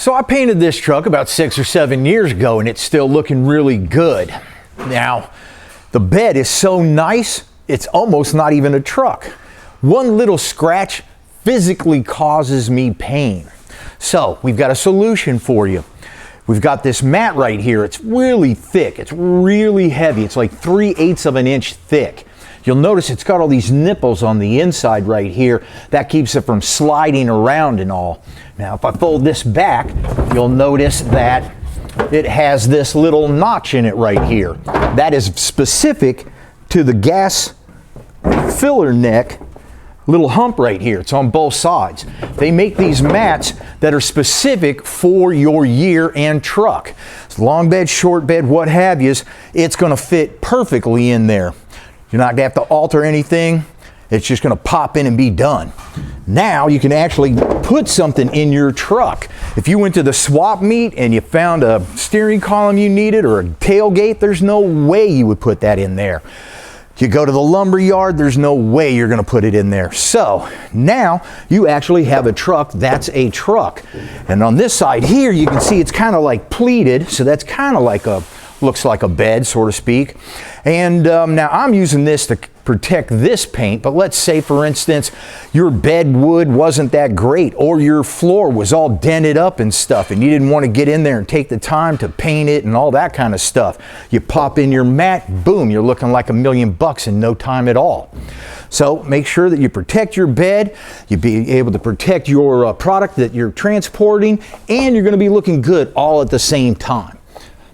So I painted this truck about 6 or 7 years ago and it's still looking really good. Now, the bed is so nice, it's almost not even a truck. One little scratch physically causes me pain. So we've got a solution for you. We've got this mat right here. It's really thick. It's really heavy. It's like 3/8 of an inch thick. You'll notice it's got all these nipples on the inside right here. That keeps it from sliding around and all. Now, if I fold this back, you'll notice that it has this little notch in it right here. That is specific to the gas filler neck little hump right here. It's on both sides. They make these mats that are specific for your year and truck. It's long bed, short bed, what have yous, it's going to fit perfectly in there. You're not going to have to alter anything. It's just going to pop in and be done. Now you can actually put something in your truck. If you went to the swap meet and you found a steering column you needed or a tailgate, there's no way you would put that in there. You go to the lumber yard, there's no way you're going to put it in there. So now you actually have a truck that's a truck. And on this side here, you can see it's kind of like pleated. So that's kind of like looks like a bed, so to speak. And now I'm using this to protect this paint, but let's say, for instance, your bed wood wasn't that great or your floor was all dented up and stuff and you didn't want to get in there and take the time to paint it and all that kind of stuff. You pop in your mat, boom, you're looking like $1 million in no time at all. So make sure that you protect your bed, you be able to protect your product that you're transporting, and you're going to be looking good all at the same time.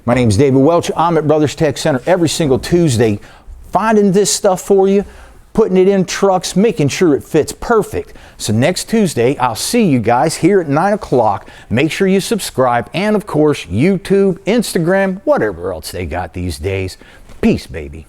My name is David Welch. I'm at Brothers Tech Center every single Tuesday, finding this stuff for you, putting it in trucks, making sure it fits perfect. So next Tuesday, I'll see you guys here at 9 o'clock. Make sure you subscribe, and of course, YouTube, Instagram, whatever else they got these days. Peace, baby.